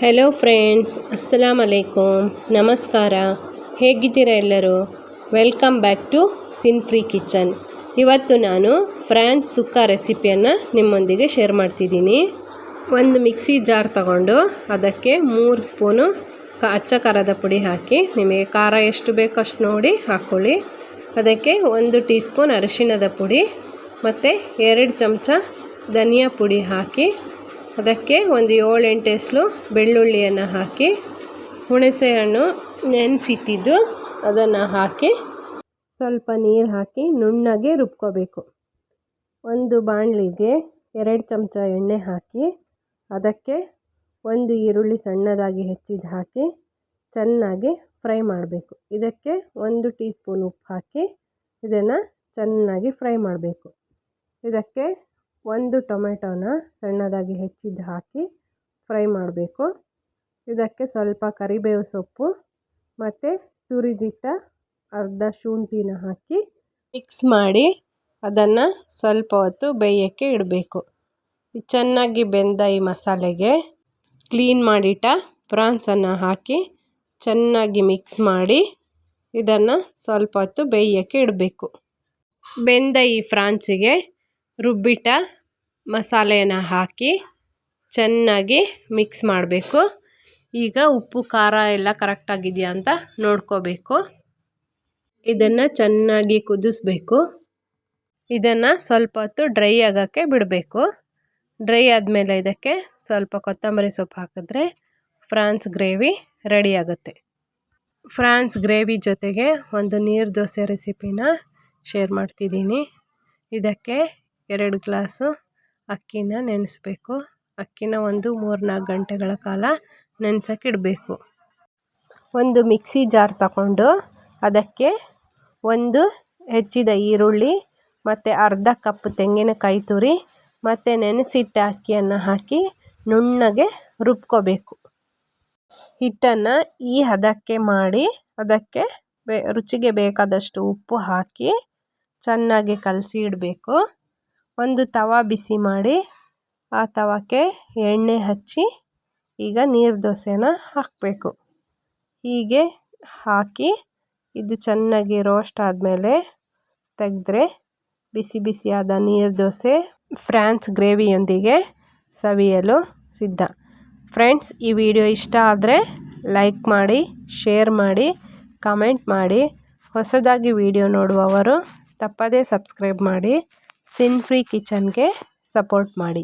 Hello friends, ಅಸ್ಸಲಾಮ್ ಅಲೈಕುಮ್, ನಮಸ್ಕಾರ. ಹೇಗಿದ್ದೀರಾ ಎಲ್ಲರೂ? Welcome back to sin free kitchen. ಇವತ್ತು ನಾನು ಫ್ರಾನ್ಸ್ ಸುಕ್ಕ ರೆಸಿಪಿಯನ್ನು ನಿಮ್ಮೊಂದಿಗೆ ಶೇರ್ ಮಾಡ್ತಿದ್ದೀನಿ. ಒಂದು ಮಿಕ್ಸಿ ಜಾರ್ ತಗೊಂಡು ಅದಕ್ಕೆ 3 ಸ್ಪೂನು ಅಚ್ಚ ಖಾರದ ಪುಡಿ ಹಾಕಿ, ನಿಮಗೆ ಖಾರ ಎಷ್ಟು ಬೇಕೋ ಅಷ್ಟು ನೋಡಿ ಹಾಕ್ಕೊಳ್ಳಿ. ಅದಕ್ಕೆ 1 ಟೀ ಸ್ಪೂನ್ ಅರಿಶಿಣದ ಪುಡಿ ಮತ್ತು 2 ಚಮಚ ಧನಿಯಾ ಪುಡಿ ಹಾಕಿ, ಅದಕ್ಕೆ ಒಂದು 7-8 ಎಸಳು ಬೆಳ್ಳುಳ್ಳಿಯನ್ನು ಹಾಕಿ, ಹುಣಸೆಹಣ್ಣು ನೆನೆಸಿಟ್ಟಿದ್ದು ಅದನ್ನು ಹಾಕಿ, ಸ್ವಲ್ಪ ನೀರು ಹಾಕಿ ನುಣ್ಣಗೆ ರುಬ್ಕೋಬೇಕು. ಒಂದು ಬಾಣಲಿಗೆ 2 ಚಮಚ ಎಣ್ಣೆ ಹಾಕಿ, ಅದಕ್ಕೆ 1 ಈರುಳ್ಳಿ ಸಣ್ಣದಾಗಿ ಹೆಚ್ಚಿದ್ದು ಹಾಕಿ ಚೆನ್ನಾಗಿ ಫ್ರೈ ಮಾಡಬೇಕು. ಇದಕ್ಕೆ 1 ಟೀ ಸ್ಪೂನ್ ಉಪ್ಪು ಹಾಕಿ ಇದನ್ನು ಚೆನ್ನಾಗಿ ಫ್ರೈ ಮಾಡಬೇಕು. ಇದಕ್ಕೆ 1 ಟೊಮೆಟೊನ ಸಣ್ಣದಾಗಿ ಹೆಚ್ಚಿದ್ದು ಹಾಕಿ ಫ್ರೈ ಮಾಡಬೇಕು. ಇದಕ್ಕೆ ಸ್ವಲ್ಪ ಕರಿಬೇವು ಸೊಪ್ಪು ಮತ್ತು ತುರಿದಿಟ್ಟ ಅರ್ಧ ಶುಂಠಿನ ಹಾಕಿ ಮಿಕ್ಸ್ ಮಾಡಿ ಅದನ್ನು ಸ್ವಲ್ಪ ಹೊತ್ತು ಬೇಯೋಕ್ಕೆ ಇಡಬೇಕು. ಚೆನ್ನಾಗಿ ಬೆಂದ ಈ ಮಸಾಲೆಗೆ ಕ್ಲೀನ್ ಮಾಡಿಟ್ಟ ಪ್ರಾನ್ಸನ್ನು ಹಾಕಿ ಚೆನ್ನಾಗಿ ಮಿಕ್ಸ್ ಮಾಡಿ ಇದನ್ನು ಸ್ವಲ್ಪ ಹೊತ್ತು ಬೇಯೋಕ್ಕೆ ಇಡಬೇಕು. ಬೆಂದ ಈ ಫ್ರಾನ್ಸಿಗೆ ರುಬ್ಬಿಟ್ಟ ಮಸಾಲೆಯನ್ನು ಹಾಕಿ ಚೆನ್ನಾಗಿ ಮಿಕ್ಸ್ ಮಾಡಬೇಕು. ಈಗ ಉಪ್ಪು ಖಾರ ಎಲ್ಲ ಕರೆಕ್ಟಾಗಿದೆಯಾ ಅಂತ ನೋಡ್ಕೋಬೇಕು. ಇದನ್ನು ಚೆನ್ನಾಗಿ ಕುದಿಸ್ಬೇಕು. ಇದನ್ನು ಸ್ವಲ್ಪ ಹೊತ್ತು ಡ್ರೈ ಆಗೋಕ್ಕೆ ಬಿಡಬೇಕು. ಡ್ರೈ ಆದಮೇಲೆ ಇದಕ್ಕೆ ಸ್ವಲ್ಪ ಕೊತ್ತಂಬರಿ ಸೊಪ್ಪು ಹಾಕಿದ್ರೆ ಫ್ರಾನ್ಸ್ ಗ್ರೇವಿ ರೆಡಿ ಆಗುತ್ತೆ. ಫ್ರಾನ್ಸ್ ಗ್ರೇವಿ ಜೊತೆಗೆ ಒಂದು ನೀರು ದೋಸೆ ರೆಸಿಪಿನ ಶೇರ್ ಮಾಡ್ತಿದ್ದೀನಿ. ಇದಕ್ಕೆ 2 ಗ್ಲಾಸು ಅಕ್ಕಿನ ನೆನೆಸ್ಬೇಕು. ಅಕ್ಕಿನ ಒಂದು 3-4 ಗಂಟೆಗಳ ಕಾಲ ನೆನೆಸೋಕೆ ಇಡಬೇಕು. ಒಂದು ಮಿಕ್ಸಿ ಜಾರ್ ತಗೊಂಡು ಅದಕ್ಕೆ 1 ಹೆಚ್ಚಿದ ಈರುಳ್ಳಿ ಮತ್ತು ಅರ್ಧ ಕಪ್ ತೆಂಗಿನಕಾಯಿ ತುರಿ ಮತ್ತು ನೆನೆಸಿಟ್ಟ ಅಕ್ಕಿಯನ್ನು ಹಾಕಿ ನುಣ್ಣಗೆ ರುಬ್ಕೋಬೇಕು. ಹಿಟ್ಟನ್ನು ಈ ಹದಕ್ಕೆ ಮಾಡಿ ಅದಕ್ಕೆ ರುಚಿಗೆ ಬೇಕಾದಷ್ಟು ಉಪ್ಪು ಹಾಕಿ ಚೆನ್ನಾಗಿ ಕಲಸಿ ಇಡಬೇಕು. ಒಂದು ತವ ಬಿಸಿ ಮಾಡಿ ಆ ತವಕ್ಕೆ ಎಣ್ಣೆ ಹಚ್ಚಿ ಈಗ ನೀರು ದೋಸೆನ ಹಾಕಬೇಕು. ಹೀಗೆ ಹಾಕಿ ಇದು ಚೆನ್ನಾಗಿ ರೋಸ್ಟ್ ಆದಮೇಲೆ ತೆಗೆದ್ರೆ ಬಿಸಿ ಬಿಸಿಯಾದ ನೀರು ದೋಸೆ ಫ್ರಾನ್ಸ್ ಗ್ರೇವಿಯೊಂದಿಗೆ ಸವಿಯಲು ಸಿದ್ಧ. ಫ್ರೆಂಡ್ಸ್, ಈ ವಿಡಿಯೋ ಇಷ್ಟ ಆದರೆ ಲೈಕ್ ಮಾಡಿ, ಶೇರ್ ಮಾಡಿ, ಕಮೆಂಟ್ ಮಾಡಿ. ಹೊಸದಾಗಿ ವಿಡಿಯೋ ನೋಡುವವರು ತಪ್ಪದೇ ಸಬ್ಸ್ಕ್ರೈಬ್ ಮಾಡಿ ಸಿನ್ ಫ್ರೀ ಕಿಚನ್ಗೆ ಸಪೋರ್ಟ್ ಮಾಡಿ.